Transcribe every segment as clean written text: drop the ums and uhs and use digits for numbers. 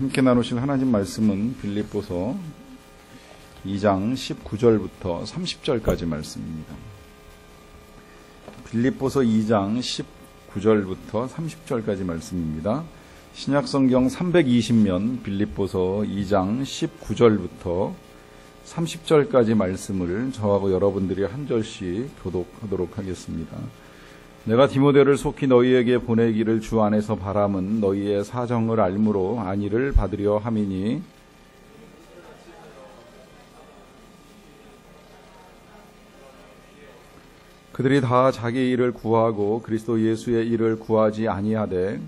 함께 나누실 하나님 말씀은 빌립보서 2장 19절부터 30절까지 말씀입니다. 빌립보서 2장 19절부터 30절까지 말씀입니다. 신약성경 320면 빌립보서 2장 19절부터 30절까지 말씀을 저하고 여러분들이 한 절씩 교독하도록 하겠습니다. 내가 디모데를 속히 너희에게 보내기를 주 안에서 바람은 너희의 사정을 알므로 안위를 받으려 함이니 그들이 다 자기 일을 구하고 그리스도 예수의 일을 구하지 아니하되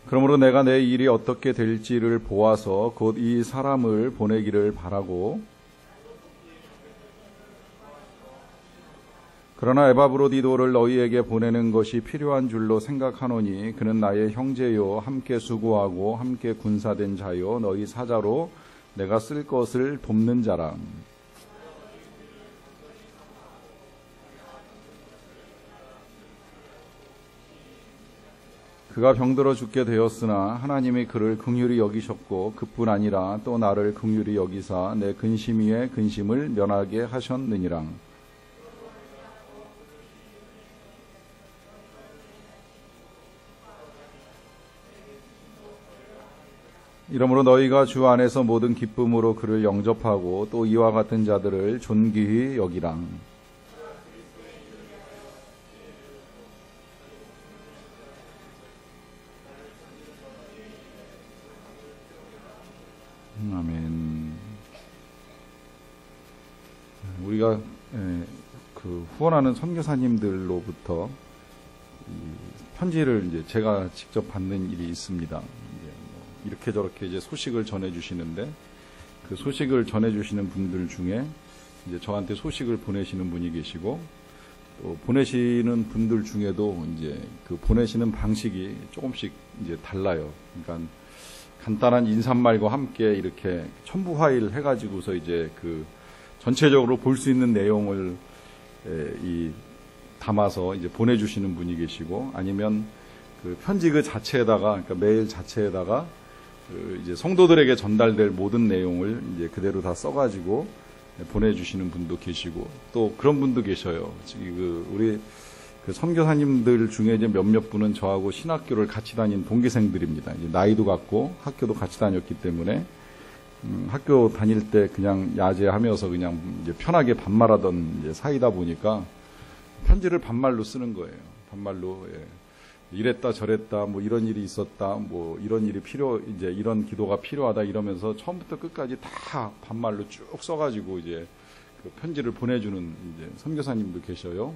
그러므로 내가 내 일이 어떻게 될지를 보아서 곧 이 사람을 보내기를 바라고 그러나 에바브로디도를 너희에게 보내는 것이 필요한 줄로 생각하노니 그는 나의 형제요 함께 수고하고 함께 군사된 자요 너희 사자로 내가 쓸 것을 돕는 자라. 그가 병들어 죽게 되었으나 하나님이 그를 긍휼히 여기셨고 그뿐 아니라 또 나를 긍휼히 여기사 내 근심 위에 근심을 면하게 하셨느니라. 이러므로 너희가 주 안에서 모든 기쁨으로 그를 영접하고 또 이와 같은 자들을 존귀히 여기라. 아멘. 우리가 후원하는 선교사님들로부터 편지를 이제 제가 직접 받는 일이 있습니다. 이렇게 저렇게 이제 소식을 전해주시는데 그 소식을 전해주시는 분들 중에 이제 저한테 소식을 보내시는 분이 계시고 또 보내시는 분들 중에도 이제 그 보내시는 방식이 조금씩 이제 달라요. 그러니까 간단한 인사말과 함께 이렇게 첨부 파일 해가지고서 이제 그 전체적으로 볼 수 있는 내용을 담아서 이제 보내주시는 분이 계시고 아니면 그 편지 그 자체에다가 그러니까 메일 자체에다가 그 이제 성도들에게 전달될 모든 내용을 이제 그대로 다 써가지고 보내주시는 분도 계시고 또 그런 분도 계셔요. 우리 그 선교사님들 중에 이제 몇몇 분은 저하고 신학교를 같이 다닌 동기생들입니다. 이제 나이도 같고 학교도 같이 다녔기 때문에 학교 다닐 때 그냥 야제하면서 그냥 이제 편하게 반말하던 이제 사이다 보니까 편지를 반말로 쓰는 거예요. 반말로 이랬다 저랬다 뭐 이런 일이 있었다 뭐 이런 일이 이제 이런 기도가 필요하다 이러면서 처음부터 끝까지 다 반말로 쭉 써가지고 이제 그 편지를 보내주는 이제 선교사님도 계셔요.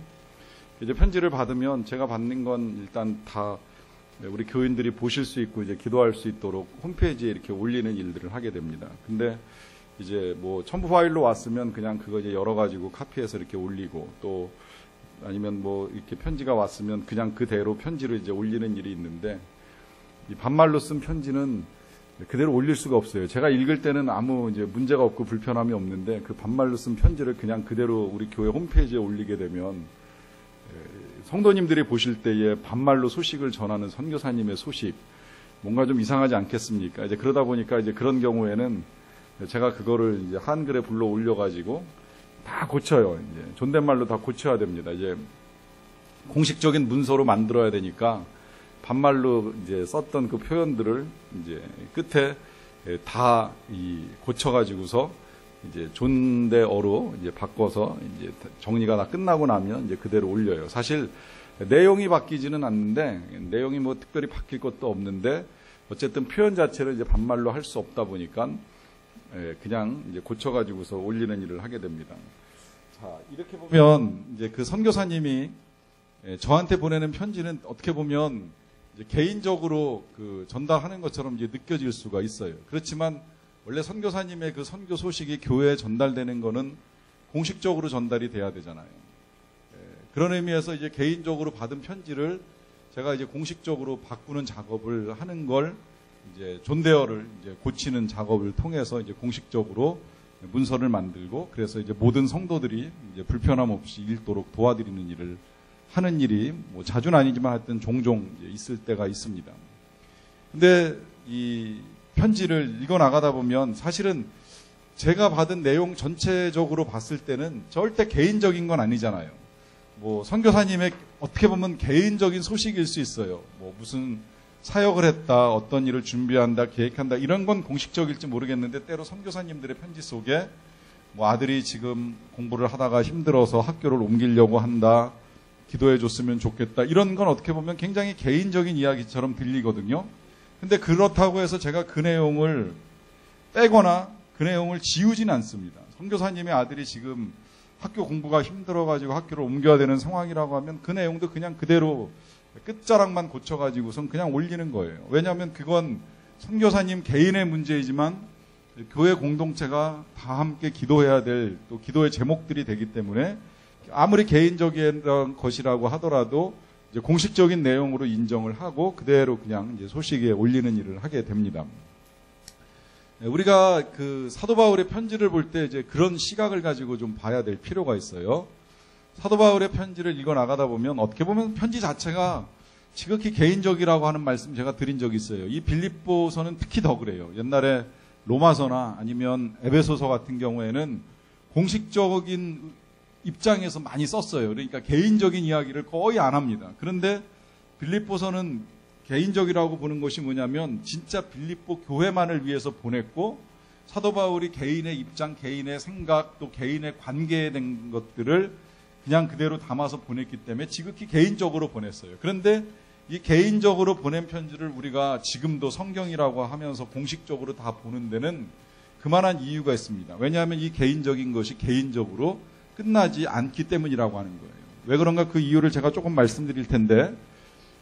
이제 편지를 받으면 제가 받는 건 일단 다 우리 교인들이 보실 수 있고 이제 기도할 수 있도록 홈페이지에 이렇게 올리는 일들을 하게 됩니다. 근데 이제 뭐 첨부 파일로 왔으면 그냥 그거 이제 열어가지고 카피해서 이렇게 올리고 또 아니면 뭐 이렇게 편지가 왔으면 그냥 그대로 편지를 이제 올리는 일이 있는데 이 반말로 쓴 편지는 그대로 올릴 수가 없어요. 제가 읽을 때는 아무 이제 문제가 없고 불편함이 없는데 그 반말로 쓴 편지를 그냥 그대로 우리 교회 홈페이지에 올리게 되면 성도님들이 보실 때에 반말로 소식을 전하는 선교사님의 소식 뭔가 좀 이상하지 않겠습니까? 이제 그러다 보니까 이제 그런 경우에는 제가 그거를 이제 한글에 불러 올려가지고 다 고쳐요. 이제 존댓말로 다 고쳐야 됩니다. 이제 공식적인 문서로 만들어야 되니까 반말로 이제 썼던 그 표현들을 이제 끝에 다 고쳐가지고서 이제 존대어로 이제 바꿔서 이제 정리가 다 끝나고 나면 이제 그대로 올려요. 사실 내용이 바뀌지는 않는데 내용이 뭐 특별히 바뀔 것도 없는데 어쨌든 표현 자체를 이제 반말로 할 수 없다 보니까 그냥 이제 고쳐가지고서 올리는 일을 하게 됩니다. 자, 이렇게 보면 이제 그 선교사님이 저한테 보내는 편지는 어떻게 보면 이제 개인적으로 그 전달하는 것처럼 이제 느껴질 수가 있어요. 그렇지만 원래 선교사님의 그 선교 소식이 교회에 전달되는 거는 공식적으로 전달이 돼야 되잖아요. 그런 의미에서 이제 개인적으로 받은 편지를 제가 이제 공식적으로 바꾸는 작업을 하는 걸 이제 존대어를 이제 고치는 작업을 통해서 이제 공식적으로 문서를 만들고 그래서 이제 모든 성도들이 이제 불편함 없이 읽도록 도와드리는 일을 하는 일이 뭐 자주는 아니지만 하여튼 종종 있을 때가 있습니다. 근데 이 편지를 읽어 나가다 보면 사실은 제가 받은 내용 전체적으로 봤을 때는 절대 개인적인 건 아니잖아요. 뭐 선교사님의 어떻게 보면 개인적인 소식일 수 있어요. 뭐 무슨 사역을 했다, 어떤 일을 준비한다, 계획한다 이런 건 공식적일지 모르겠는데 때로 선교사님들의 편지 속에 뭐 아들이 지금 공부를 하다가 힘들어서 학교를 옮기려고 한다, 기도해 줬으면 좋겠다 이런 건 어떻게 보면 굉장히 개인적인 이야기처럼 들리거든요. 근데 그렇다고 해서 제가 그 내용을 빼거나 그 내용을 지우지는 않습니다. 선교사님의 아들이 지금 학교 공부가 힘들어가지고 학교를 옮겨야 되는 상황이라고 하면 그 내용도 그냥 그대로 끝자락만 고쳐가지고선 그냥 올리는 거예요. 왜냐하면 그건 선교사님 개인의 문제이지만 교회 공동체가 다 함께 기도해야 될 또 기도의 제목들이 되기 때문에 아무리 개인적인 것이라고 하더라도 이제 공식적인 내용으로 인정을 하고 그대로 그냥 이제 소식에 올리는 일을 하게 됩니다. 우리가 그 사도 바울의 편지를 볼 때 이제 그런 시각을 가지고 좀 봐야 될 필요가 있어요. 사도 바울의 편지를 읽어 나가다 보면 어떻게 보면 편지 자체가 지극히 개인적이라고 하는 말씀 제가 드린 적이 있어요. 이 빌립보서는 특히 더 그래요. 옛날에 로마서나 아니면 에베소서 같은 경우에는 공식적인 입장에서 많이 썼어요. 그러니까 개인적인 이야기를 거의 안 합니다. 그런데 빌립보서는 개인적이라고 보는 것이 뭐냐면 진짜 빌립보 교회만을 위해서 보냈고 사도 바울이 개인의 입장, 개인의 생각, 또 개인의 관계에 된 것들을 그냥 그대로 담아서 보냈기 때문에 지극히 개인적으로 보냈어요. 그런데 이 개인적으로 보낸 편지를 우리가 지금도 성경이라고 하면서 공식적으로 다 보는 데는 그만한 이유가 있습니다. 왜냐하면 이 개인적인 것이 개인적으로 끝나지 않기 때문이라고 하는 거예요. 왜 그런가 그 이유를 제가 조금 말씀드릴 텐데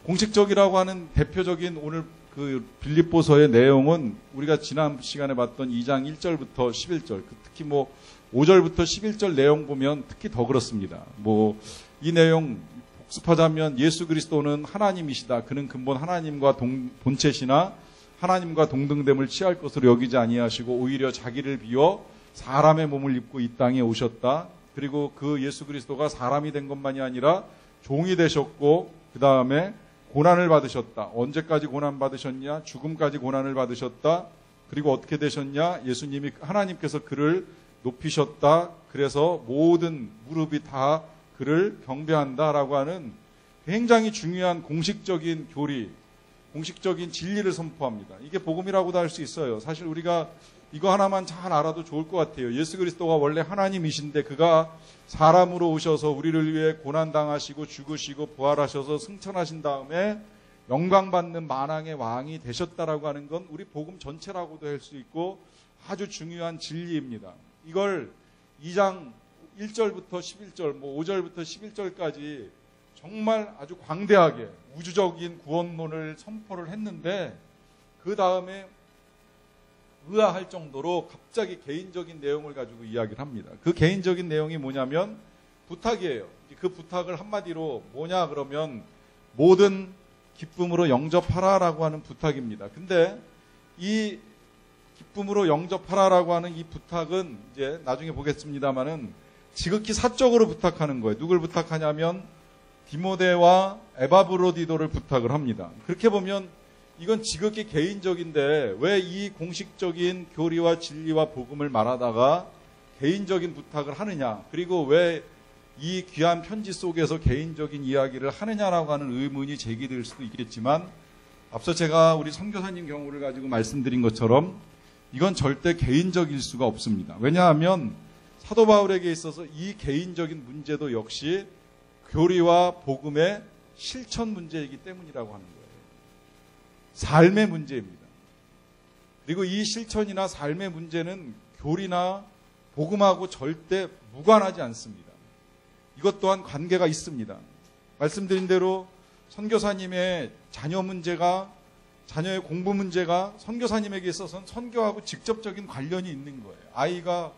공식적이라고 하는 대표적인 오늘 그 빌립보서의 내용은 우리가 지난 시간에 봤던 2장 1절부터 11절, 특히 뭐 5절부터 11절 내용 보면 특히 더 그렇습니다. 뭐 이 내용 복습하자면 예수 그리스도는 하나님이시다. 그는 근본 하나님과 본체시나 하나님과 동등됨을 취할 것으로 여기지 아니하시고 오히려 자기를 비워 사람의 몸을 입고 이 땅에 오셨다. 그리고 그 예수 그리스도가 사람이 된 것만이 아니라 종이 되셨고 그 다음에 고난을 받으셨다. 언제까지 고난 받으셨냐? 죽음까지 고난을 받으셨다. 그리고 어떻게 되셨냐? 예수님이 하나님께서 그를 높이셨다. 그래서 모든 무릎이 다 그를 경배한다라고 하는 굉장히 중요한 공식적인 교리, 공식적인 진리를 선포합니다. 이게 복음이라고도 할 수 있어요. 사실 우리가 이거 하나만 잘 알아도 좋을 것 같아요. 예수 그리스도가 원래 하나님이신데 그가 사람으로 오셔서 우리를 위해 고난당하시고 죽으시고 부활하셔서 승천하신 다음에 영광받는 만왕의 왕이 되셨다라고 하는 건 우리 복음 전체라고도 할 수 있고 아주 중요한 진리입니다. 이걸 2장 1절부터 11절, 뭐 5절부터 11절까지 정말 아주 광대하게 우주적인 구원론을 선포를 했는데 그 다음에 의아할 정도로 갑자기 개인적인 내용을 가지고 이야기를 합니다. 그 개인적인 내용이 뭐냐면 부탁이에요. 그 부탁을 한마디로 뭐냐 그러면 모든 기쁨으로 영접하라라고 하는 부탁입니다. 근데 이 기쁨으로 영접하라라고 하는 이 부탁은 이제 나중에 보겠습니다만은 지극히 사적으로 부탁하는 거예요. 누굴 부탁하냐면 디모데와 에바브로디도를 부탁을 합니다. 그렇게 보면 이건 지극히 개인적인데 왜 이 공식적인 교리와 진리와 복음을 말하다가 개인적인 부탁을 하느냐, 그리고 왜 이 귀한 편지 속에서 개인적인 이야기를 하느냐라고 하는 의문이 제기될 수도 있겠지만 앞서 제가 우리 선교사님 경우를 가지고 말씀드린 것처럼 이건 절대 개인적일 수가 없습니다. 왜냐하면 사도 바울에게 있어서 이 개인적인 문제도 역시 교리와 복음의 실천 문제이기 때문이라고 하는 거예요. 삶의 문제입니다. 그리고 이 실천이나 삶의 문제는 교리나 복음하고 절대 무관하지 않습니다. 이것 또한 관계가 있습니다. 말씀드린 대로 선교사님의 자녀 문제가, 자녀의 공부 문제가 선교사님에게 있어서는 선교하고 직접적인 관련이 있는 거예요. 아이가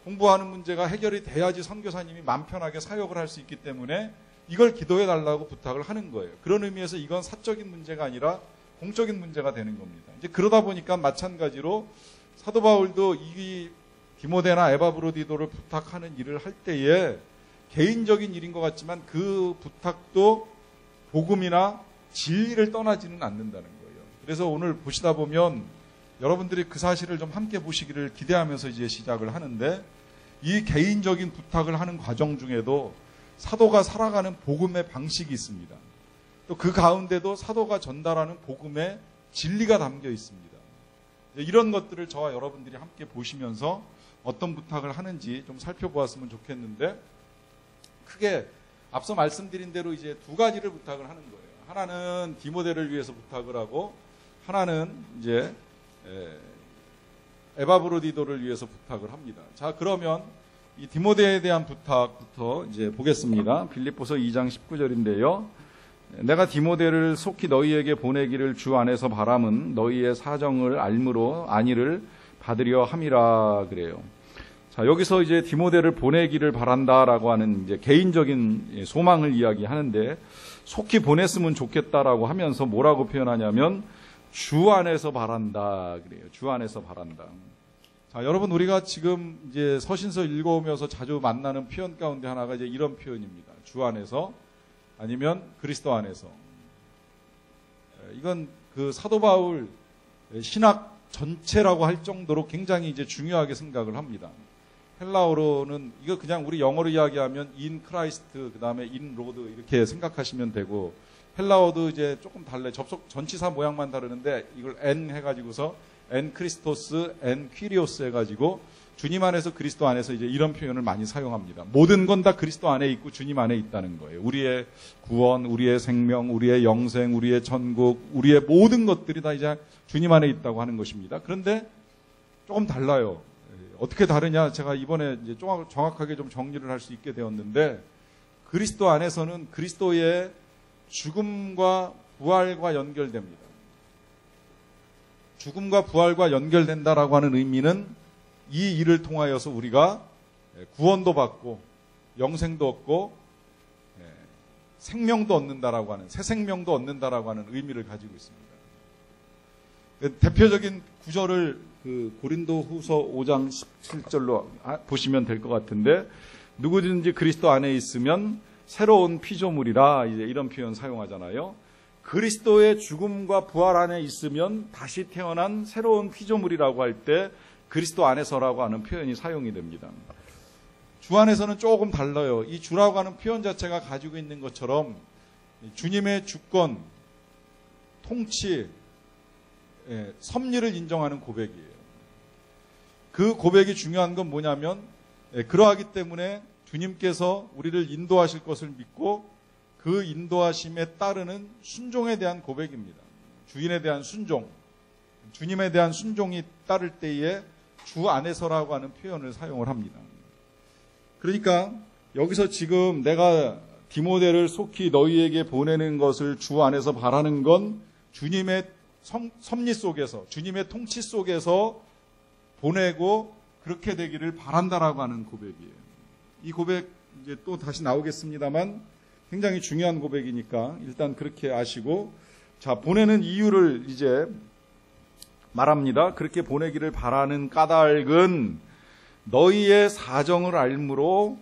공부하는 문제가 해결이 돼야지 선교사님이 마음 편하게 사역을 할 수 있기 때문에 이걸 기도해 달라고 부탁을 하는 거예요. 그런 의미에서 이건 사적인 문제가 아니라 공적인 문제가 되는 겁니다. 이제 그러다 보니까 마찬가지로 사도 바울도 이 디모데나 에바브로디도를 부탁하는 일을 할 때에 개인적인 일인 것 같지만 그 부탁도 복음이나 진리를 떠나지는 않는다는 거예요. 그래서 오늘 보시다 보면 여러분들이 그 사실을 좀 함께 보시기를 기대하면서 이제 시작을 하는데, 이 개인적인 부탁을 하는 과정 중에도 사도가 살아가는 복음의 방식이 있습니다. 또 그 가운데도 사도가 전달하는 복음의 진리가 담겨 있습니다. 이런 것들을 저와 여러분들이 함께 보시면서 어떤 부탁을 하는지 좀 살펴보았으면 좋겠는데, 크게 앞서 말씀드린 대로 이제 두 가지를 부탁을 하는 거예요. 하나는 디모데를 위해서 부탁을 하고, 하나는 이제 에바브로디도를 위해서 부탁을 합니다. 자, 그러면 이 디모데에 대한 부탁부터 이제 보겠습니다. 빌립보서 2장 19절인데요. 내가 디모데를 속히 너희에게 보내기를 주 안에서 바람은 너희의 사정을 알므로 안위를 받으려 함이라 그래요. 자, 여기서 이제 디모데를 보내기를 바란다라고 하는 이제 개인적인 소망을 이야기하는데, 속히 보냈으면 좋겠다라고 하면서 뭐라고 표현하냐면 주 안에서 바란다 그래요. 주 안에서 바란다. 자, 여러분, 우리가 지금 이제 서신서 읽어오면서 자주 만나는 표현 가운데 하나가 이제 이런 표현입니다. 주 안에서, 아니면 그리스도 안에서. 이건 그 사도 바울 신학 전체라고 할 정도로 굉장히 이제 중요하게 생각을 합니다. 헬라어로는 이거 그냥 우리 영어로 이야기하면 in Christ, 그 다음에 in Lord 이렇게 생각하시면 되고, 헬라어도 이제 조금 달라요. 접속 전치사 모양만 다르는데 이걸 en 해가지고서 en Christos, en Kyrios 해가지고 주님 안에서 그리스도 안에서 이제 이런 표현을 많이 사용합니다. 모든 건 다 그리스도 안에 있고 주님 안에 있다는 거예요. 우리의 구원, 우리의 생명, 우리의 영생, 우리의 천국, 우리의 모든 것들이 다 이제 주님 안에 있다고 하는 것입니다. 그런데 조금 달라요. 어떻게 다르냐? 제가 이번에 이제 정확하게 좀 정리를 할 수 있게 되었는데, 그리스도 안에서는 그리스도의 죽음과 부활과 연결됩니다. 죽음과 부활과 연결된다라고 하는 의미는 이 일을 통하여서 우리가 구원도 받고 영생도 얻고 생명도 얻는다라고 하는, 새 생명도 얻는다라고 하는 의미를 가지고 있습니다. 대표적인 구절을 그 고린도후서 5장 17절로 보시면 될 것 같은데, 누구든지 그리스도 안에 있으면 새로운 피조물이라, 이제 이런 표현 사용하잖아요. 그리스도의 죽음과 부활 안에 있으면 다시 태어난 새로운 피조물이라고 할 때 그리스도 안에서라고 하는 표현이 사용이 됩니다. 주 안에서는 조금 달라요. 이 주라고 하는 표현 자체가 가지고 있는 것처럼 주님의 주권, 통치, 섭리를 인정하는 고백이에요. 그 고백이 중요한 건 뭐냐면, 그러하기 때문에 주님께서 우리를 인도하실 것을 믿고 그 인도하심에 따르는 순종에 대한 고백입니다. 주인에 대한 순종, 주님에 대한 순종이 따를 때에 주 안에서라고 하는 표현을 사용을 합니다. 그러니까 여기서 지금 내가 디모데를 속히 너희에게 보내는 것을 주 안에서 바라는 건 주님의 섭리 속에서, 주님의 통치 속에서 보내고 그렇게 되기를 바란다라고 하는 고백이에요. 이 고백 이제 또 다시 나오겠습니다만 굉장히 중요한 고백이니까 일단 그렇게 아시고, 자, 보내는 이유를 이제 말합니다. 그렇게 보내기를 바라는 까닭은 너희의 사정을 알므로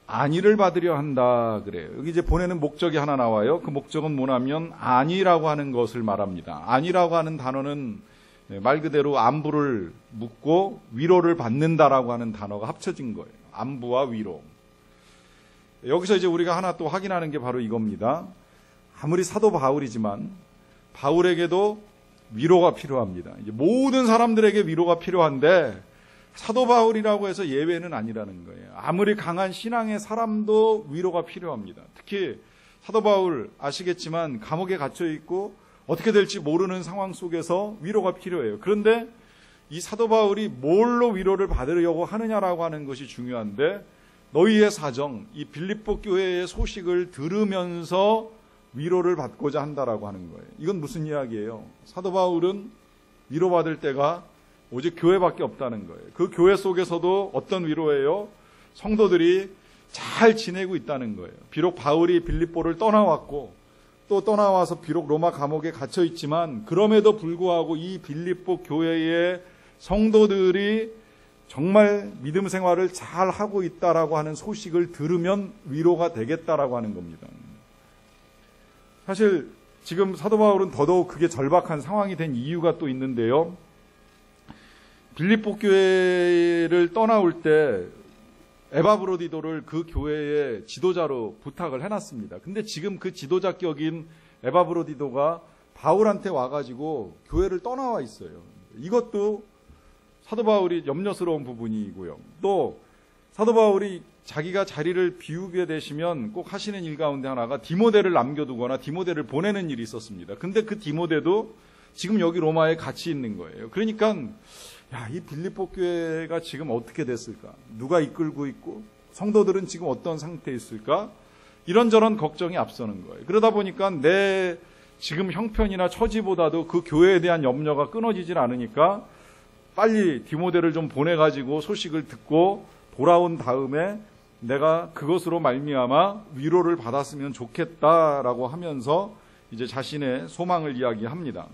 안위를 받으려 한다 그래요. 여기 이제 보내는 목적이 하나 나와요. 그 목적은 뭐냐면 안위라고 하는 것을 말합니다. 안위라고 하는 단어는 말 그대로 안부를 묻고 위로를 받는다라고 하는 단어가 합쳐진 거예요. 안부와 위로. 여기서 이제 우리가 하나 또 확인하는 게 바로 이겁니다. 아무리 사도 바울이지만 바울에게도 위로가 필요합니다. 이제 모든 사람들에게 위로가 필요한데 사도 바울이라고 해서 예외는 아니라는 거예요. 아무리 강한 신앙의 사람도 위로가 필요합니다. 특히 사도 바울 아시겠지만 감옥에 갇혀 있고 어떻게 될지 모르는 상황 속에서 위로가 필요해요. 그런데 이 사도 바울이 뭘로 위로를 받으려고 하느냐라고 하는 것이 중요한데, 너희의 사정, 이 빌립보 교회의 소식을 들으면서 위로를 받고자 한다라고 하는 거예요. 이건 무슨 이야기예요? 사도 바울은 위로받을 때가 오직 교회밖에 없다는 거예요. 그 교회 속에서도 어떤 위로예요? 성도들이 잘 지내고 있다는 거예요. 비록 바울이 빌립보를 떠나왔고 또 떠나와서 비록 로마 감옥에 갇혀 있지만 그럼에도 불구하고 이 빌립보 교회의 성도들이 정말 믿음 생활을 잘 하고 있다라고 하는 소식을 들으면 위로가 되겠다라고 하는 겁니다. 사실 지금 사도 바울은 더더욱 그게 절박한 상황이 된 이유가 또 있는데요. 빌립보 교회를 떠나올 때 에바브로디도를 그 교회의 지도자로 부탁을 해놨습니다. 근데 지금 그 지도자격인 에바브로디도가 바울한테 와가지고 교회를 떠나와 있어요. 이것도 사도 바울이 염려스러운 부분이고요. 또 사도 바울이 자기가 자리를 비우게 되시면 꼭 하시는 일 가운데 하나가 디모데를 남겨두거나 디모데를 보내는 일이 있었습니다. 근데 그 디모데도 지금 여기 로마에 같이 있는 거예요. 그러니까 이 빌립보 교회가 지금 어떻게 됐을까? 누가 이끌고 있고 성도들은 지금 어떤 상태에 있을까? 이런저런 걱정이 앞서는 거예요. 그러다 보니까 내 지금 형편이나 처지보다도 그 교회에 대한 염려가 끊어지질 않으니까 빨리 디모데를 좀 보내가지고 소식을 듣고 돌아온 다음에 내가 그것으로 말미암아 위로를 받았으면 좋겠다라고 하면서 이제 자신의 소망을 이야기합니다.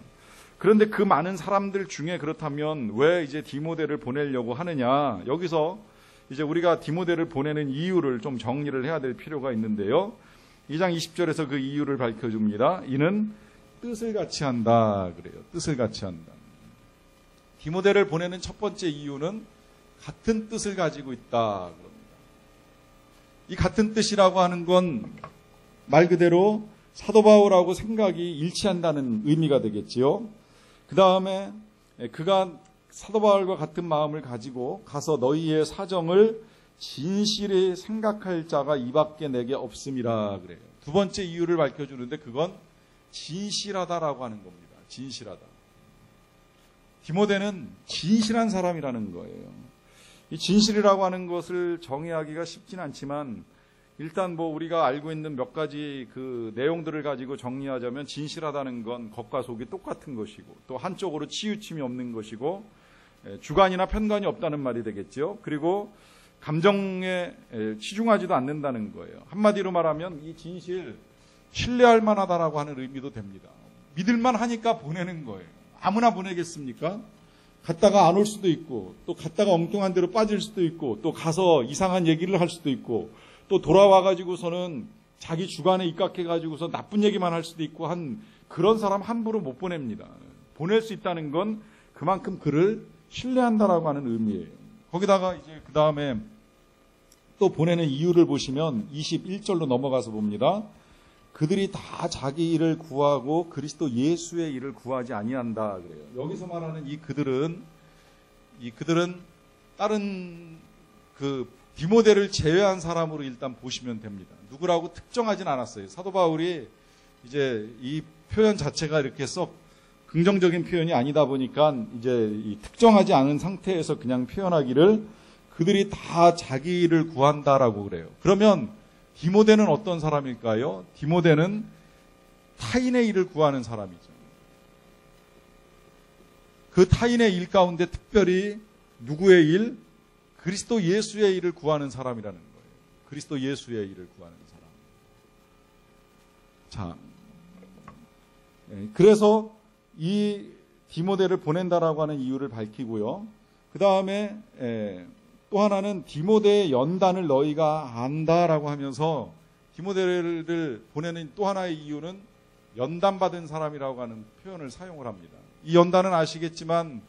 그런데 그 많은 사람들 중에 그렇다면 왜 이제 디모데를 보내려고 하느냐? 여기서 이제 우리가 디모데를 보내는 이유를 좀 정리를 해야 될 필요가 있는데요. 2장 20절에서 그 이유를 밝혀줍니다. 이는 뜻을 같이 한다 그래요. 뜻을 같이 한다. 디모데를 보내는 첫 번째 이유는 같은 뜻을 가지고 있다 그럽니다. 이 같은 뜻이라고 하는 건 말 그대로 사도 바울하고 생각이 일치한다는 의미가 되겠지요. 그 다음에 그가 사도 바울과 같은 마음을 가지고 가서 너희의 사정을 진실히 생각할 자가 이밖에 내게 없음이라 그래요. 두 번째 이유를 밝혀주는데 그건 진실하다라고 하는 겁니다. 진실하다. 디모데는 진실한 사람이라는 거예요. 이 진실이라고 하는 것을 정의하기가 쉽진 않지만 일단 뭐 우리가 알고 있는 몇 가지 그 내용들을 가지고 정리하자면 진실하다는 건 겉과 속이 똑같은 것이고 또 한쪽으로 치우침이 없는 것이고 주관이나 편관이 없다는 말이 되겠죠. 그리고 감정에 치중하지도 않는다는 거예요. 한마디로 말하면 이 진실 신뢰할 만하다라고 하는 의미도 됩니다. 믿을만 하니까 보내는 거예요. 아무나 보내겠습니까? 갔다가 안 올 수도 있고 또 갔다가 엉뚱한 데로 빠질 수도 있고 또 가서 이상한 얘기를 할 수도 있고 또 돌아와가지고서는 자기 주관에 입각해가지고서 나쁜 얘기만 할 수도 있고 한 그런 사람 함부로 못 보냅니다. 보낼 수 있다는 건 그만큼 그를 신뢰한다라고 하는 의미예요. 거기다가 이제 그 다음에 또 보내는 이유를 보시면 21절로 넘어가서 봅니다. 그들이 다 자기 일을 구하고 그리스도 예수의 일을 구하지 아니한다 그래요. 여기서 말하는 이 그들은 다른 그 디모데를 제외한 사람으로 일단 보시면 됩니다. 누구라고 특정하진 않았어요. 사도 바울이 이제 이 표현 자체가 이렇게 썩 긍정적인 표현이 아니다 보니까 이제 이 특정하지 않은 상태에서 그냥 표현하기를 그들이 다 자기 일을 구한다라고 그래요. 그러면 디모데는 어떤 사람일까요? 디모데는 타인의 일을 구하는 사람이죠. 그 타인의 일 가운데 특별히 누구의 일? 그리스도 예수의 일을 구하는 사람이라는 거예요. 그리스도 예수의 일을 구하는 사람. 자, 그래서 이 디모데를 보낸다라고 하는 이유를 밝히고요. 그 다음에 또 하나는 디모데의 연단을 너희가 안다라고 하면서 디모데를 보내는 또 하나의 이유는 연단받은 사람이라고 하는 표현을 사용을 합니다. 이 연단은 아시겠지만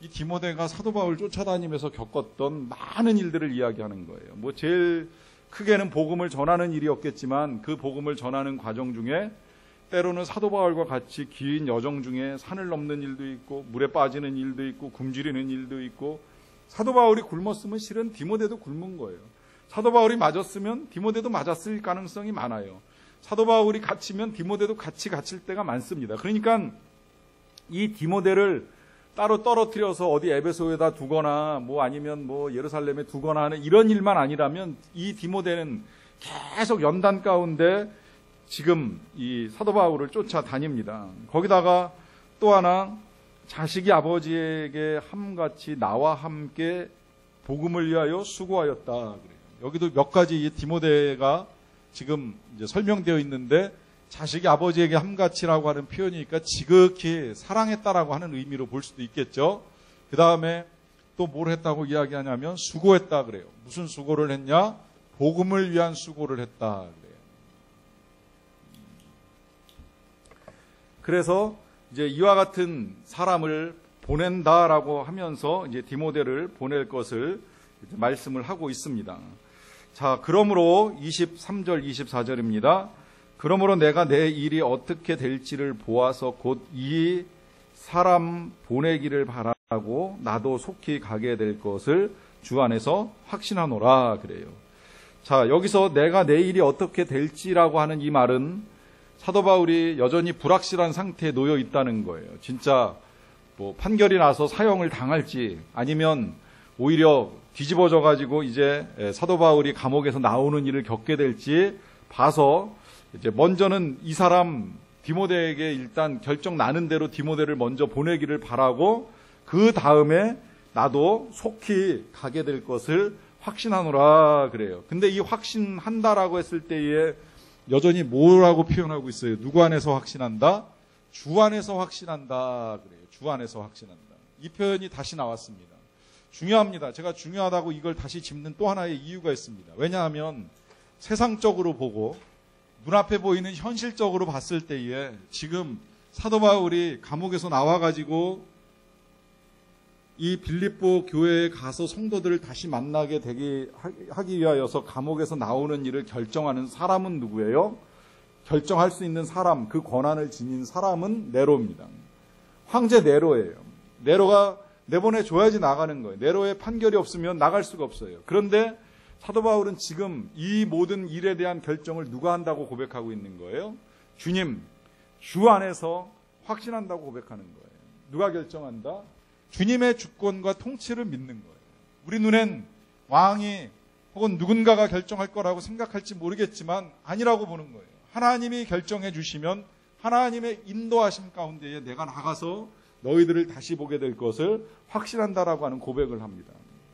이 디모데가 사도 바울 쫓아다니면서 겪었던 많은 일들을 이야기하는 거예요. 뭐 제일 크게는 복음을 전하는 일이었겠지만 그 복음을 전하는 과정 중에 때로는 사도 바울과 같이 긴 여정 중에 산을 넘는 일도 있고 물에 빠지는 일도 있고 굶주리는 일도 있고 사도 바울이 굶었으면 실은 디모데도 굶은 거예요. 사도 바울이 맞았으면 디모데도 맞았을 가능성이 많아요. 사도 바울이 갇히면 디모데도 같이 갇힐 때가 많습니다. 그러니까 이 디모데를 따로 떨어뜨려서 어디 에베소에다 두거나 뭐 아니면 뭐 예루살렘에 두거나 하는 이런 일만 아니라면 이 디모데는 계속 연단 가운데 지금 이 사도 바울을 쫓아다닙니다. 거기다가 또 하나 자식이 아버지에게 함같이 나와 함께 복음을 위하여 수고하였다 그래요. 여기도 몇 가지 이 디모데가 지금 이제 설명되어 있는데 자식이 아버지에게 함같이라고 하는 표현이니까 지극히 사랑했다라고 하는 의미로 볼 수도 있겠죠. 그 다음에 또 뭘 했다고 이야기하냐면 수고했다 그래요. 무슨 수고를 했냐? 복음을 위한 수고를 했다 그래요. 그래서 이제 이와 같은 사람을 보낸다라고 하면서 이제 디모데를 보낼 것을 이제 말씀을 하고 있습니다. 자, 그러므로 23절, 24절입니다. 그러므로 내가 내 일이 어떻게 될지를 보아서 곧 이 사람 보내기를 바라고 나도 속히 가게 될 것을 주 안에서 확신하노라 그래요. 자, 여기서 내가 내 일이 어떻게 될지라고 하는 이 말은 사도 바울이 여전히 불확실한 상태에 놓여 있다는 거예요. 진짜 뭐 판결이 나서 사형을 당할지 아니면 오히려 뒤집어져 가지고 이제 사도 바울이 감옥에서 나오는 일을 겪게 될지 봐서 이제 먼저는 이 사람 디모데에게 일단 결정 나는 대로 디모데를 먼저 보내기를 바라고 그 다음에 나도 속히 가게 될 것을 확신하노라 그래요. 근데 이 확신한다라고 했을 때에 여전히 뭐라고 표현하고 있어요? 누구 안에서 확신한다? 주 안에서 확신한다 그래요. 주 안에서 확신한다. 이 표현이 다시 나왔습니다. 중요합니다. 제가 중요하다고 이걸 다시 짚는 또 하나의 이유가 있습니다. 왜냐하면 세상적으로 보고 눈앞에 보이는 현실적으로 봤을 때에 지금 사도 바울이 감옥에서 나와가지고 이 빌립보 교회에 가서 성도들을 다시 만나게 하기 위하여서 감옥에서 나오는 일을 결정하는 사람은 누구예요? 결정할 수 있는 사람, 그 권한을 지닌 사람은 네로입니다. 황제 네로예요. 네로가 내보내줘야지 나가는 거예요. 네로의 판결이 없으면 나갈 수가 없어요. 그런데 사도 바울은 지금 이 모든 일에 대한 결정을 누가 한다고 고백하고 있는 거예요? 주님, 주 안에서 확신한다고 고백하는 거예요. 누가 결정한다? 주님의 주권과 통치를 믿는 거예요. 우리 눈엔 왕이 혹은 누군가가 결정할 거라고 생각할지 모르겠지만 아니라고 보는 거예요. 하나님이 결정해 주시면 하나님의 인도하심 가운데에 내가 나가서 너희들을 다시 보게 될 것을 확신한다라고 하는 고백을 합니다.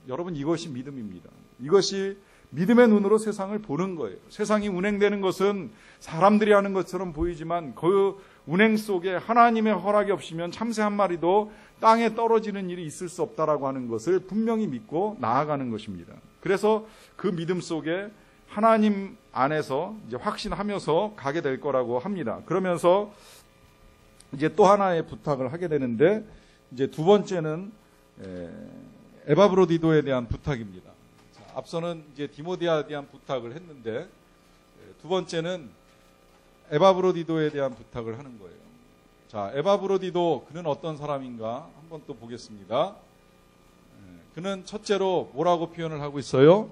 여러분, 이것이 믿음입니다. 이것이 믿음의 눈으로 세상을 보는 거예요. 세상이 운행되는 것은 사람들이 하는 것처럼 보이지만 그 운행 속에 하나님의 허락이 없으면 참새 한 마리도 땅에 떨어지는 일이 있을 수 없다라고 하는 것을 분명히 믿고 나아가는 것입니다. 그래서 그 믿음 속에 하나님 안에서 이제 확신하면서 가게 될 거라고 합니다. 그러면서 이제 또 하나의 부탁을 하게 되는데, 이제 두 번째는 에바브로디도에 대한 부탁입니다. 자, 앞서는 이제 디모데에 대한 부탁을 했는데, 두 번째는 에바브로디도에 대한 부탁을 하는 거예요. 자, 에바브로디도 그는 어떤 사람인가 한번 또 보겠습니다. 그는 첫째로 뭐라고 표현을 하고 있어요?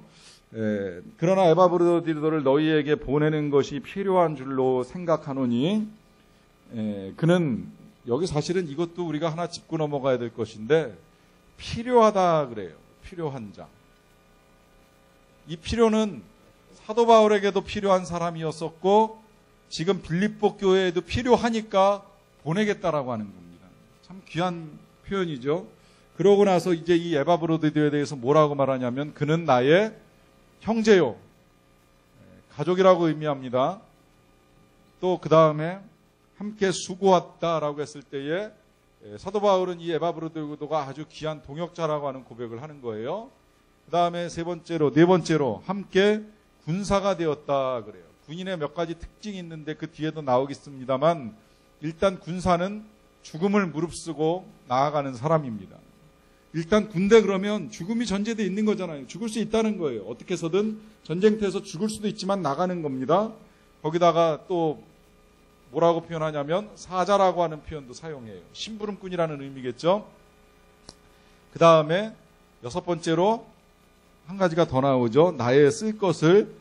그러나 에바브로디도를 너희에게 보내는 것이 필요한 줄로 생각하노니, 그는 여기 사실은 이것도 우리가 하나 짚고 넘어가야 될 것인데, 필요하다 그래요. 필요한 자. 이 필요는 사도 바울에게도 필요한 사람이었었고 지금 빌립보 교회에도 필요하니까 보내겠다라고 하는 겁니다. 참 귀한 표현이죠. 그러고 나서 이제 이 에바브로디도에 대해서 뭐라고 말하냐면 그는 나의 형제요. 가족이라고 의미합니다. 또 그 다음에 함께 수고했다라고 했을 때에 사도 바울은 이 에바브로디도가 아주 귀한 동역자라고 하는 고백을 하는 거예요. 그 다음에 네 번째로 함께 군사가 되었다 그래요. 군인의 몇 가지 특징이 있는데 그 뒤에도 나오겠습니다만 일단 군사는 죽음을 무릅쓰고 나아가는 사람입니다. 일단 군대 그러면 죽음이 전제되어 있는 거잖아요. 죽을 수 있다는 거예요. 어떻게 해서든 전쟁터에서 죽을 수도 있지만 나가는 겁니다. 거기다가 또 뭐라고 표현하냐면 사자라고 하는 표현도 사용해요. 심부름꾼이라는 의미겠죠. 그 다음에 여섯 번째로 한 가지가 더 나오죠. 나의 쓸 것을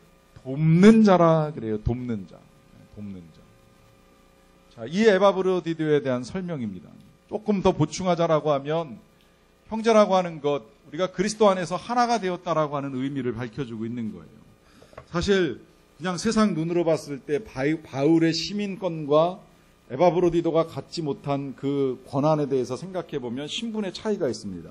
돕는 자라 그래요. 돕는 자. 돕는 자. 자, 이 에바브로디도에 대한 설명입니다. 조금 더 보충하자라고 하면 형제라고 하는 것, 우리가 그리스도 안에서 하나가 되었다라고 하는 의미를 밝혀주고 있는 거예요. 사실 그냥 세상 눈으로 봤을 때 바울의 시민권과 에바브로디도가 갖지 못한 그 권한에 대해서 생각해 보면 신분의 차이가 있습니다.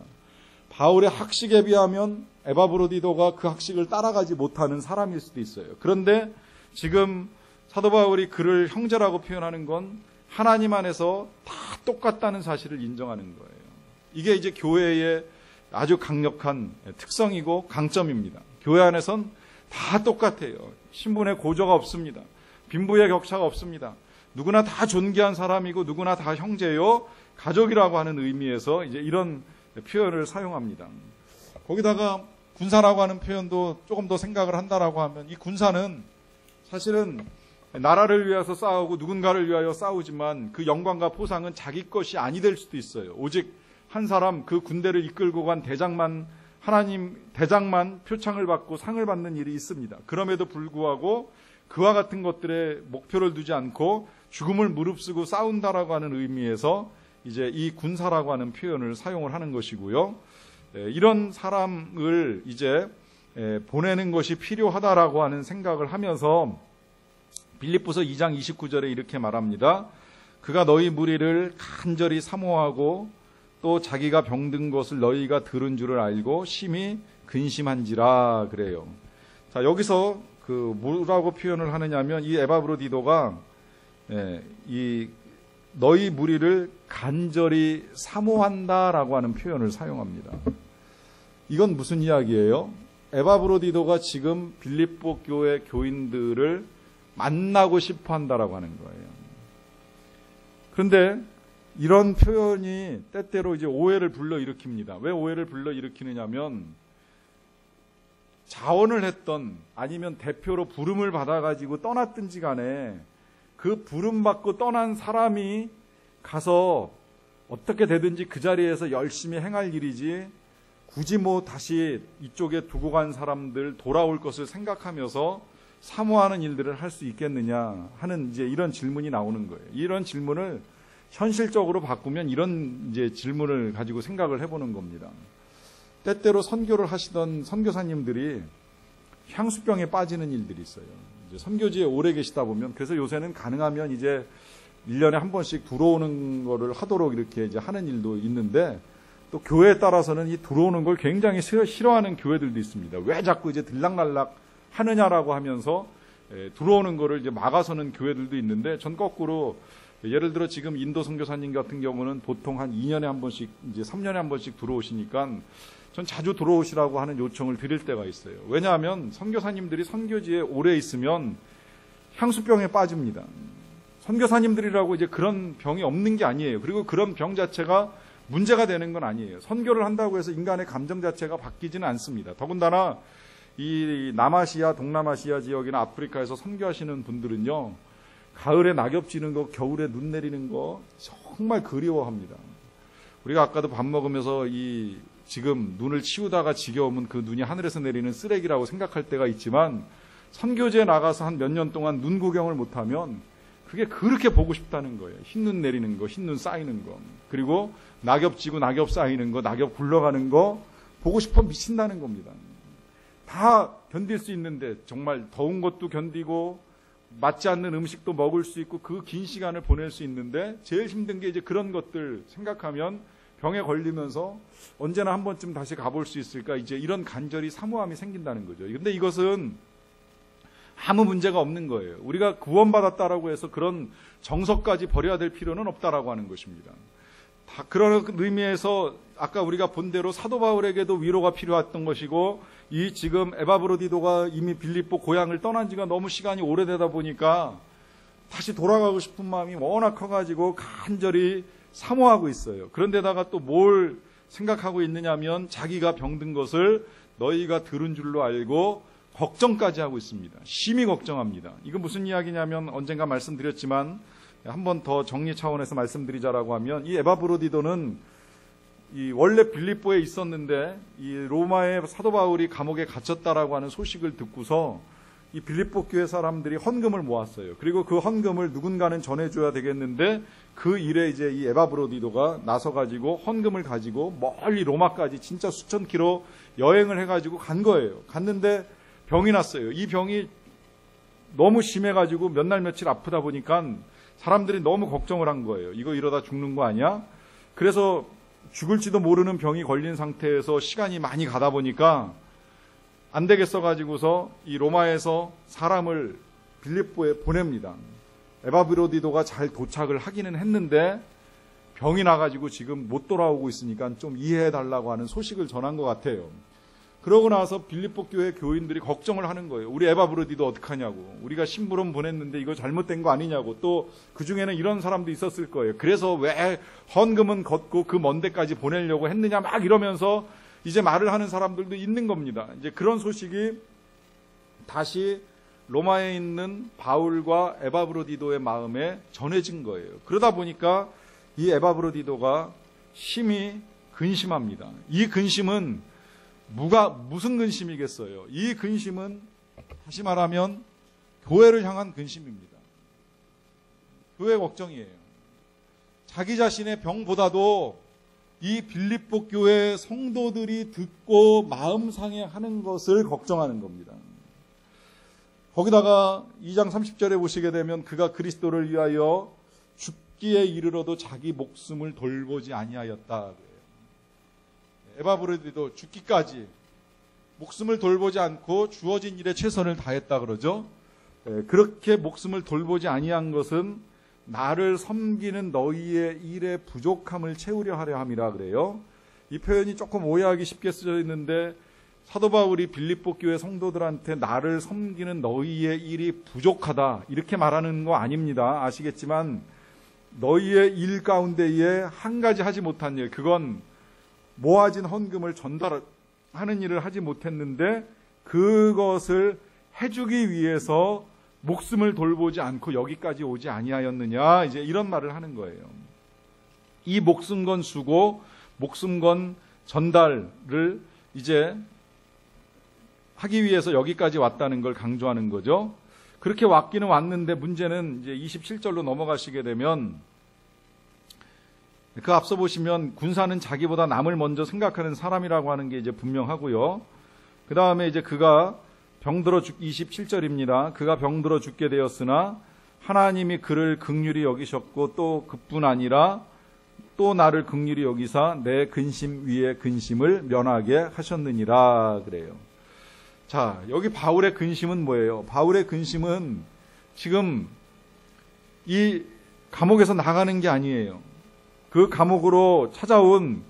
바울의 학식에 비하면 에바브로디도가 그 학식을 따라가지 못하는 사람일 수도 있어요. 그런데 지금 사도 바울이 그를 형제라고 표현하는 건 하나님 안에서 다 똑같다는 사실을 인정하는 거예요. 이게 이제 교회의 아주 강력한 특성이고 강점입니다. 교회 안에선 다 똑같아요. 신분의 고저가 없습니다. 빈부의 격차가 없습니다. 누구나 다 존귀한 사람이고 누구나 다 형제요, 가족이라고 하는 의미에서 이제 이런 표현을 사용합니다. 거기다가 군사라고 하는 표현도 조금 더 생각을 한다라고 하면 이 군사는 사실은 나라를 위해서 싸우고 누군가를 위하여 싸우지만 그 영광과 포상은 자기 것이 아니 될 수도 있어요. 오직 한 사람, 그 군대를 이끌고 간 대장만, 하나님 대장만 표창을 받고 상을 받는 일이 있습니다. 그럼에도 불구하고 그와 같은 것들에 목표를 두지 않고 죽음을 무릅쓰고 싸운다라고 하는 의미에서 이제 이 군사라고 하는 표현을 사용을 하는 것이고요. 이런 사람을 이제 보내는 것이 필요하다라고 하는 생각을 하면서 빌립보서 2장 29절에 이렇게 말합니다. 그가 너희 무리를 간절히 사모하고 또 자기가 병든 것을 너희가 들은 줄을 알고 심히 근심한지라 그래요. 자, 여기서 그 뭐라고 표현을 하느냐면 이 에바브로디도가 이 너희 무리를 간절히 사모한다라고 하는 표현을 사용합니다. 이건 무슨 이야기예요? 에바브로디도가 지금 빌립보 교회 교인들을 만나고 싶어 한다라고 하는 거예요. 그런데 이런 표현이 때때로 이제 오해를 불러일으킵니다. 왜 오해를 불러일으키느냐면 자원을 했던 아니면 대표로 부름을 받아가지고 떠났든지 간에 그 부름 받고 떠난 사람이 가서 어떻게 되든지 그 자리에서 열심히 행할 일이지 굳이 뭐 다시 이쪽에 두고 간 사람들 돌아올 것을 생각하면서 사모하는 일들을 할 수 있겠느냐 하는 이제 이런 질문이 나오는 거예요. 이런 질문을 현실적으로 바꾸면 이런 이제 질문을 가지고 생각을 해보는 겁니다. 때때로 선교를 하시던 선교사님들이 향수병에 빠지는 일들이 있어요. 이제 선교지에 오래 계시다 보면 그래서 요새는 가능하면 이제 1년에 한 번씩 들어오는 거를 하도록 이렇게 이제 하는 일도 있는데 또 교회에 따라서는 이 들어오는 걸 굉장히 싫어하는 교회들도 있습니다. 왜 자꾸 이제 들락날락 하느냐라고 하면서 들어오는 거를 이제 막아서는 교회들도 있는데 전 거꾸로 예를 들어 지금 인도 선교사님 같은 경우는 보통 한 2년에 한 번씩 이제 3년에 한 번씩 들어오시니까 전 자주 들어오시라고 하는 요청을 드릴 때가 있어요. 왜냐하면 선교사님들이 선교지에 오래 있으면 향수병에 빠집니다. 선교사님들이라고 이제 그런 병이 없는 게 아니에요. 그리고 그런 병 자체가 문제가 되는 건 아니에요. 선교를 한다고 해서 인간의 감정 자체가 바뀌지는 않습니다. 더군다나 이 남아시아, 동남아시아 지역이나 아프리카에서 선교하시는 분들은요, 가을에 낙엽 지는 거, 겨울에 눈 내리는 거 정말 그리워합니다. 우리가 아까도 밥 먹으면서 이 지금 눈을 치우다가 지겨우면 그 눈이 하늘에서 내리는 쓰레기라고 생각할 때가 있지만 선교지에 나가서 한 몇 년 동안 눈 구경을 못하면 그게 그렇게 보고 싶다는 거예요. 흰눈 내리는 거, 흰눈 쌓이는 거, 그리고 낙엽 지고 낙엽 쌓이는 거, 낙엽 굴러가는 거 보고 싶어 미친다는 겁니다. 다 견딜 수 있는데 정말 더운 것도 견디고 맞지 않는 음식도 먹을 수 있고 그 긴 시간을 보낼 수 있는데 제일 힘든 게 이제 그런 것들 생각하면 병에 걸리면서 언제나 한 번쯤 다시 가볼 수 있을까 이제 이런 간절히 사모함이 생긴다는 거죠. 근데 이것은 아무 문제가 없는 거예요. 우리가 구원받았다라고 해서 그런 정석까지 버려야 될 필요는 없다라고 하는 것입니다. 다 그런 의미에서 아까 우리가 본 대로 사도 바울에게도 위로가 필요했던 것이고 이 지금 에바브로디도가 이미 빌립보 고향을 떠난 지가 너무 시간이 오래되다 보니까 다시 돌아가고 싶은 마음이 워낙 커가지고 간절히 사모하고 있어요. 그런데다가 또 뭘 생각하고 있느냐면 자기가 병든 것을 너희가 들은 줄로 알고 걱정까지 하고 있습니다. 심히 걱정합니다. 이건 무슨 이야기냐면 언젠가 말씀드렸지만 한 번 더 정리 차원에서 말씀드리자라고 하면 이 에바브로디도는 이 원래 빌립보에 있었는데 이 로마의 사도 바울이 감옥에 갇혔다라고 하는 소식을 듣고서 이 빌립보 교회 사람들이 헌금을 모았어요. 그리고 그 헌금을 누군가는 전해줘야 되겠는데 그 일에 이제 이 에바브로디도가 나서가지고 헌금을 가지고 멀리 로마까지 진짜 수천 킬로 여행을 해가지고 간 거예요. 갔는데 병이 났어요. 이 병이 너무 심해가지고 몇 날 며칠 아프다 보니까 사람들이 너무 걱정을 한 거예요. 이거 이러다 죽는 거 아니야? 그래서 죽을지도 모르는 병이 걸린 상태에서 시간이 많이 가다 보니까 안 되겠어 가지고서 이 로마에서 사람을 빌립보에 보냅니다. 에바브로디도가 잘 도착을 하기는 했는데 병이 나가지고 지금 못 돌아오고 있으니까 좀 이해해달라고 하는 소식을 전한 것 같아요. 그러고 나서 빌립보 교회 교인들이 걱정을 하는 거예요. 우리 에바브로디도 어떡하냐고. 우리가 심부름 보냈는데 이거 잘못된 거 아니냐고. 또 그중에는 이런 사람도 있었을 거예요. 그래서 왜 헌금은 걷고 그 먼 데까지 보내려고 했느냐 막 이러면서 이제 말을 하는 사람들도 있는 겁니다. 이제 그런 소식이 다시 로마에 있는 바울과 에바브로디도의 마음에 전해진 거예요. 그러다 보니까 이 에바브로디도가 심히 근심합니다. 이 근심은 무슨 근심이겠어요? 이 근심은 다시 말하면 교회를 향한 근심입니다. 교회 걱정이에요. 자기 자신의 병보다도 이 빌립보 교회 성도들이 듣고 마음 상해하는 것을 걱정하는 겁니다. 거기다가 2장 30절에 보시게 되면 그가 그리스도를 위하여 죽기에 이르러도 자기 목숨을 돌보지 아니하였다. 에바브로디도 죽기까지 목숨을 돌보지 않고 주어진 일에 최선을 다했다 그러죠. 그렇게 목숨을 돌보지 아니한 것은 나를 섬기는 너희의 일의 부족함을 채우려 하려 함이라 그래요. 이 표현이 조금 오해하기 쉽게 쓰여 있는데 사도 바울이 빌립보 교회 성도들한테 나를 섬기는 너희의 일이 부족하다 이렇게 말하는 거 아닙니다. 아시겠지만 너희의 일 가운데에 한 가지 하지 못한 일, 그건 모아진 헌금을 전달하는 일을 하지 못했는데 그것을 해주기 위해서 목숨을 돌보지 않고 여기까지 오지 아니하였느냐, 이제 이런 말을 하는 거예요. 이 목숨 건 수고, 목숨 건 전달을 이제 하기 위해서 여기까지 왔다는 걸 강조하는 거죠. 그렇게 왔기는 왔는데 문제는 이제 27절로 넘어가시게 되면 그 앞서 보시면 군사는 자기보다 남을 먼저 생각하는 사람이라고 하는 게 이제 분명하고요. 그 다음에 이제 그가 병들어 27절입니다. 그가 병들어 죽게 되었으나 하나님이 그를 긍휼히 여기셨고 또 그뿐 아니라 또 나를 긍휼히 여기사 내 근심 위에 근심을 면하게 하셨느니라 그래요. 자, 여기 바울의 근심은 뭐예요? 바울의 근심은 지금 이 감옥에서 나가는 게 아니에요. 그 감옥으로 찾아온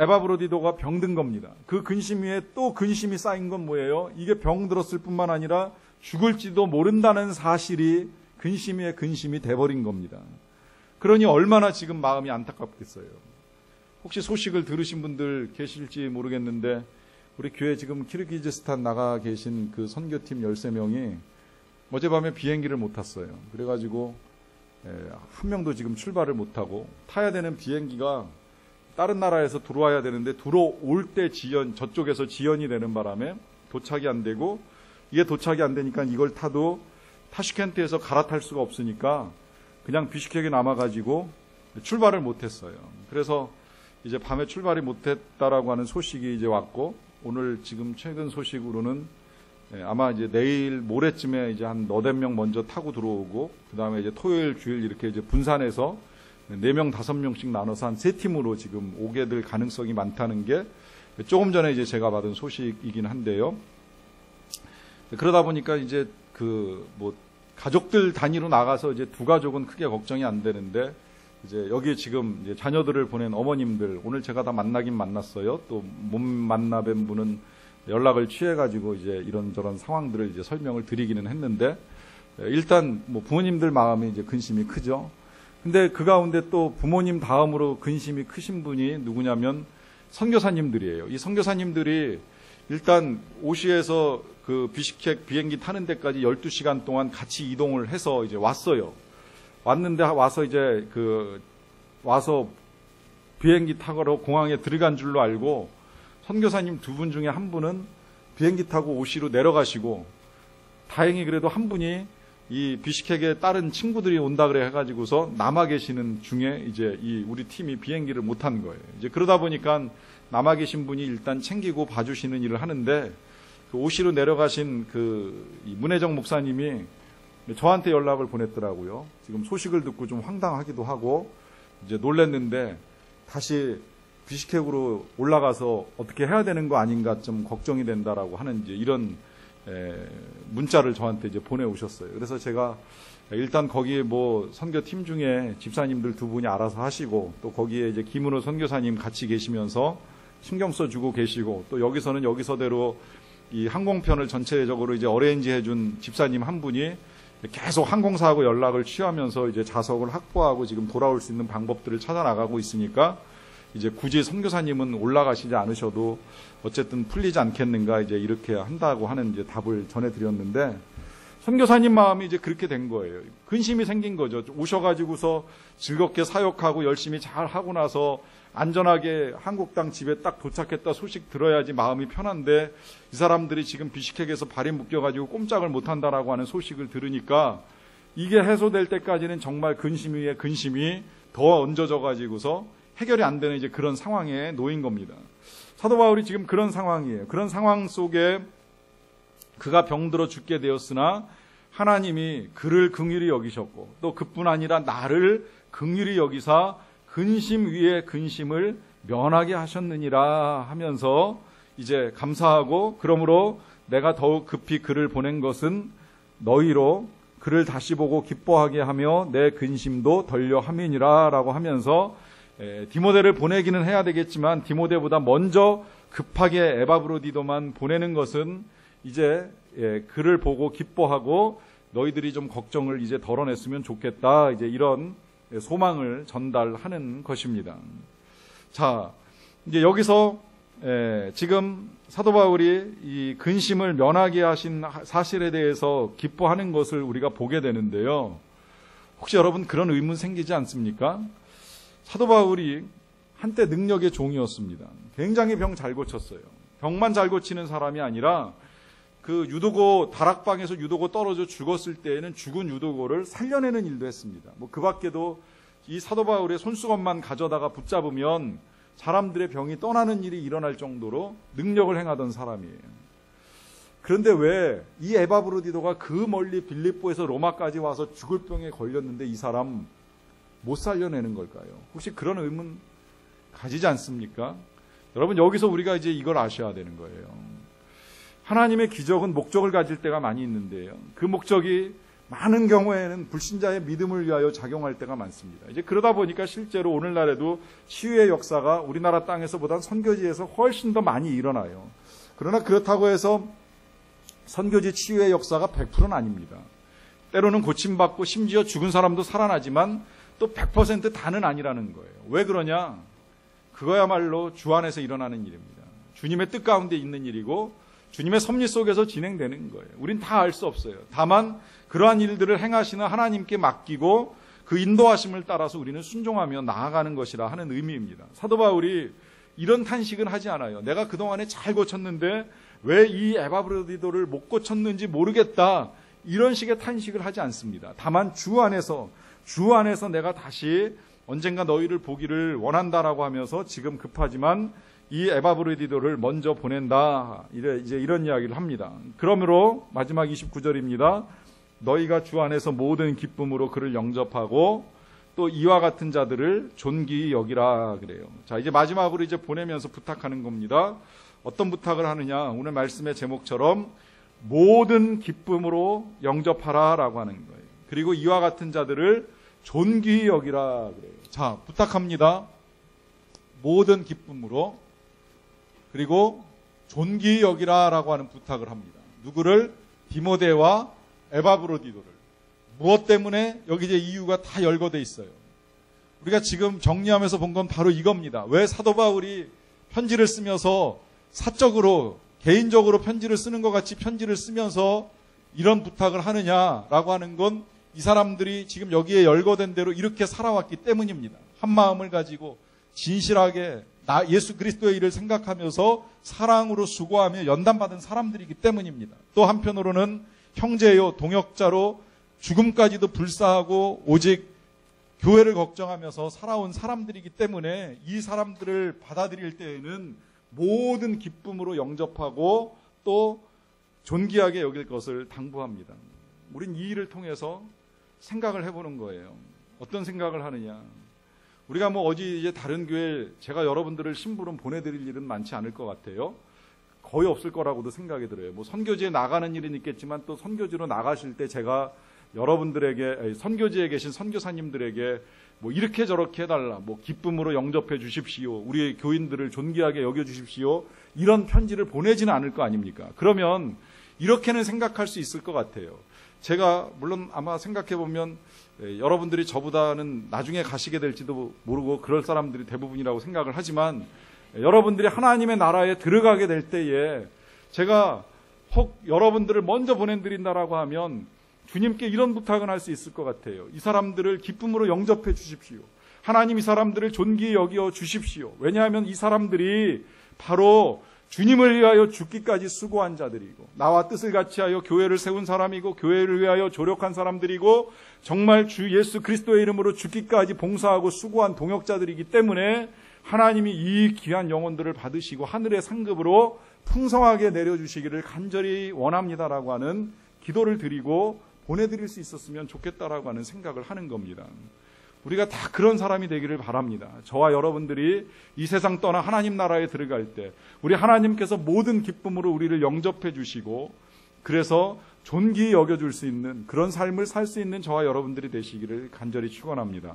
에바브로디도가 병든 겁니다. 그 근심 위에 또 근심이 쌓인 건 뭐예요? 이게 병들었을 뿐만 아니라 죽을지도 모른다는 사실이 근심 위에 근심이 돼버린 겁니다. 그러니 얼마나 지금 마음이 안타깝겠어요. 혹시 소식을 들으신 분들 계실지 모르겠는데 우리 교회 지금 키르기즈스탄 나가 계신 그 선교팀 13명이 어젯밤에 비행기를 못 탔어요. 그래가지고 한 명도 지금 출발을 못하고 타야 되는 비행기가 다른 나라에서 들어와야 되는데 들어올 때 저쪽에서 지연이 되는 바람에 도착이 안 되고, 이게 도착이 안 되니까 이걸 타도 타슈켄트에서 갈아탈 수가 없으니까 그냥 비슈케크에 남아가지고 출발을 못했어요. 그래서 이제 밤에 출발이 못했다라고 하는 소식이 이제 왔고, 오늘 지금 최근 소식으로는 아마 이제 내일 모레쯤에 이제 한 너댓 명 먼저 타고 들어오고, 그 다음에 이제 토요일 주일 이렇게 이제 분산해서 4명, 5명씩 나눠서 한 3팀으로 지금 오게 될 가능성이 많다는 게 조금 전에 이제 제가 받은 소식이긴 한데요. 그러다 보니까 이제 가족들 단위로 나가서 이제 두 가족은 크게 걱정이 안 되는데, 이제 여기 지금 이제 자녀들을 보낸 어머님들 오늘 제가 다 만나긴 만났어요. 또 못 만나뵌 분은 연락을 취해가지고 이제 이런저런 상황들을 이제 설명을 드리기는 했는데, 일단 뭐 부모님들 마음에 이제 근심이 크죠. 근데 그 가운데 또 부모님 다음으로 근심이 크신 분이 누구냐면 선교사님들이에요. 이 선교사님들이 일단 오시에서 그 비슈케크 비행기 타는 데까지 12시간 동안 같이 이동을 해서 이제 왔어요. 왔는데 와서 이제 와서 비행기 타고 공항에 들어간 줄로 알고 선교사님 2분 중에 한 분은 비행기 타고 오시로 내려가시고, 다행히 그래도 한 분이 이 비슈케크에 다른 친구들이 온다 그래 해가지고서 남아 계시는 중에 이제 우리 팀이 비행기를 못 탄 거예요. 이제 그러다 보니까 남아 계신 분이 일단 챙기고 봐주시는 일을 하는데, 그 오시로 내려가신 이 문혜정 목사님이 저한테 연락을 보냈더라고요. 지금 소식을 듣고 좀 황당하기도 하고 이제 놀랬는데, 다시 비슈케크로 올라가서 어떻게 해야 되는 거 아닌가 좀 걱정이 된다라고 하는 이제 이런 문자를 저한테 이제 보내오셨어요. 그래서 제가 일단 거기에 뭐 선교팀 중에 집사님들 두 분이 알아서 하시고, 또 거기에 이제 김은호 선교사님 같이 계시면서 신경 써주고 계시고, 또 여기서는 여기서대로 이 항공편을 전체적으로 이제 어레인지 해준 집사님 한 분이 계속 항공사하고 연락을 취하면서 이제 좌석을 확보하고 지금 돌아올 수 있는 방법들을 찾아 나가고 있으니까, 이제 굳이 선교사님은 올라가시지 않으셔도 어쨌든 풀리지 않겠는가, 이제 이렇게 한다고 하는 이제 답을 전해드렸는데, 선교사님 마음이 이제 그렇게 된 거예요. 근심이 생긴 거죠. 오셔가지고서 즐겁게 사역하고 열심히 잘 하고 나서 안전하게 한국 땅 집에 딱 도착했다 소식 들어야지 마음이 편한데, 이 사람들이 지금 비시켓에서 발이 묶여가지고 꼼짝을 못한다라고 하는 소식을 들으니까 이게 해소될 때까지는 정말 근심 위에 근심이 더 얹어져가지고서 해결이 안 되는 이제 그런 상황에 놓인 겁니다. 사도 바울이 지금 그런 상황이에요. 그런 상황 속에 그가 병들어 죽게 되었으나 하나님이 그를 긍휼히 여기셨고, 또 그뿐 아니라 나를 긍휼히 여기사 근심 위에 근심을 면하게 하셨느니라 하면서 이제 감사하고, 그러므로 내가 더욱 급히 그를 보낸 것은 너희로 그를 다시 보고 기뻐하게 하며 내 근심도 덜려 함이니라 라고 하면서, 디모데를 보내기는 해야 되겠지만 디모데보다 먼저 급하게 에바브로디도만 보내는 것은 이제 그를 보고 기뻐하고 너희들이 좀 걱정을 이제 덜어냈으면 좋겠다, 이제 이런 소망을 전달하는 것입니다. 자, 이제 여기서 지금 사도 바울이 이 근심을 면하게 하신 사실에 대해서 기뻐하는 것을 우리가 보게 되는데요. 혹시 여러분 그런 의문 생기지 않습니까? 사도 바울이 한때 능력의 종이었습니다. 굉장히 병 잘 고쳤어요. 병만 잘 고치는 사람이 아니라 그 유도고, 다락방에서 유도고 떨어져 죽었을 때에는 죽은 유도고를 살려내는 일도 했습니다. 뭐 그 밖에도 이 사도 바울의 손수건만 가져다가 붙잡으면 사람들의 병이 떠나는 일이 일어날 정도로 능력을 행하던 사람이에요. 그런데 왜 이 에바브로디도가 그 멀리 빌립보에서 로마까지 와서 죽을 병에 걸렸는데 이 사람 못 살려내는 걸까요? 혹시 그런 의문 가지지 않습니까? 여러분, 여기서 우리가 이제 이걸 아셔야 되는 거예요. 하나님의 기적은 목적을 가질 때가 많이 있는데요. 그 목적이 많은 경우에는 불신자의 믿음을 위하여 작용할 때가 많습니다. 이제 그러다 보니까 실제로 오늘날에도 치유의 역사가 우리나라 땅에서보단 선교지에서 훨씬 더 많이 일어나요. 그러나 그렇다고 해서 선교지 치유의 역사가 100%는 아닙니다. 때로는 고침받고 심지어 죽은 사람도 살아나지만 또 100% 다는 아니라는 거예요. 왜 그러냐? 그거야말로 주 안에서 일어나는 일입니다. 주님의 뜻 가운데 있는 일이고 주님의 섭리 속에서 진행되는 거예요. 우린 다 알 수 없어요. 다만 그러한 일들을 행하시는 하나님께 맡기고 그 인도하심을 따라서 우리는 순종하며 나아가는 것이라 하는 의미입니다. 사도 바울이 이런 탄식은 하지 않아요. 내가 그동안에 잘 고쳤는데 왜 이 에바브로디도를 못 고쳤는지 모르겠다, 이런 식의 탄식을 하지 않습니다. 다만 주 안에서 내가 다시 언젠가 너희를 보기를 원한다라고 하면서 지금 급하지만 이 에바브로디도를 먼저 보낸다, 이제 이런 이야기를 합니다. 그러므로 마지막 29절입니다. 너희가 주 안에서 모든 기쁨으로 그를 영접하고 또 이와 같은 자들을 존귀히 여기라 그래요. 자, 이제 마지막으로 이제 보내면서 부탁하는 겁니다. 어떤 부탁을 하느냐? 오늘 말씀의 제목처럼 모든 기쁨으로 영접하라라고 하는 거예요. 그리고 이와 같은 자들을 존귀히 여기라 그래요. 자, 부탁합니다. 모든 기쁨으로, 그리고 존귀히 여기라라고 하는 부탁을 합니다. 누구를? 디모데와 에바브로디도를. 무엇 때문에? 여기 이제 이유가 다 열거돼 있어요. 우리가 지금 정리하면서 본 건 바로 이겁니다. 왜 사도 바울이 편지를 쓰면서 사적으로, 개인적으로 편지를 쓰는 것 같이 편지를 쓰면서 이런 부탁을 하느냐라고 하는 건 이 사람들이 지금 여기에 열거된 대로 이렇게 살아왔기 때문입니다. 한 마음을 가지고 진실하게 예수 그리스도의 일을 생각하면서 사랑으로 수고하며 연단받은 사람들이기 때문입니다. 또 한편으로는 형제요, 동역자로 죽음까지도 불사하고 오직 교회를 걱정하면서 살아온 사람들이기 때문에 이 사람들을 받아들일 때에는 모든 기쁨으로 영접하고 또 존귀하게 여길 것을 당부합니다. 우린 이 일을 통해서 생각을 해보는 거예요. 어떤 생각을 하느냐? 우리가 뭐 어디 이제 다른 교회, 제가 여러분들을 심부름 보내드릴 일은 많지 않을 것 같아요. 거의 없을 거라고도 생각이 들어요. 뭐 선교지에 나가는 일은 있겠지만 또 선교지로 나가실 때 제가 여러분들에게, 선교지에 계신 선교사님들에게 뭐 이렇게 저렇게 해달라, 뭐 기쁨으로 영접해 주십시오, 우리 교인들을 존귀하게 여겨 주십시오, 이런 편지를 보내지는 않을 거 아닙니까? 그러면 이렇게는 생각할 수 있을 것 같아요. 제가 물론 아마 생각해 보면 여러분들이 저보다는 나중에 가시게 될지도 모르고 그럴 사람들이 대부분이라고 생각을 하지만, 여러분들이 하나님의 나라에 들어가게 될 때에 제가 혹 여러분들을 먼저 보내드린다라고 하면 주님께 이런 부탁은 할 수 있을 것 같아요. 이 사람들을 기쁨으로 영접해 주십시오. 하나님 이 사람들을 존귀히 여겨 주십시오. 왜냐하면 이 사람들이 바로 주님을 위하여 죽기까지 수고한 자들이고, 나와 뜻을 같이 하여 교회를 세운 사람이고, 교회를 위하여 조력한 사람들이고, 정말 주 예수 그리스도의 이름으로 죽기까지 봉사하고 수고한 동역자들이기 때문에 하나님이 이 귀한 영혼들을 받으시고 하늘의 상급으로 풍성하게 내려주시기를 간절히 원합니다라고 하는 기도를 드리고 보내드릴 수 있었으면 좋겠다라고 하는 생각을 하는 겁니다. 우리가 다 그런 사람이 되기를 바랍니다. 저와 여러분들이 이 세상 떠나 하나님 나라에 들어갈 때 우리 하나님께서 모든 기쁨으로 우리를 영접해 주시고, 그래서 존귀히 여겨줄 수 있는 그런 삶을 살 수 있는 저와 여러분들이 되시기를 간절히 축원합니다.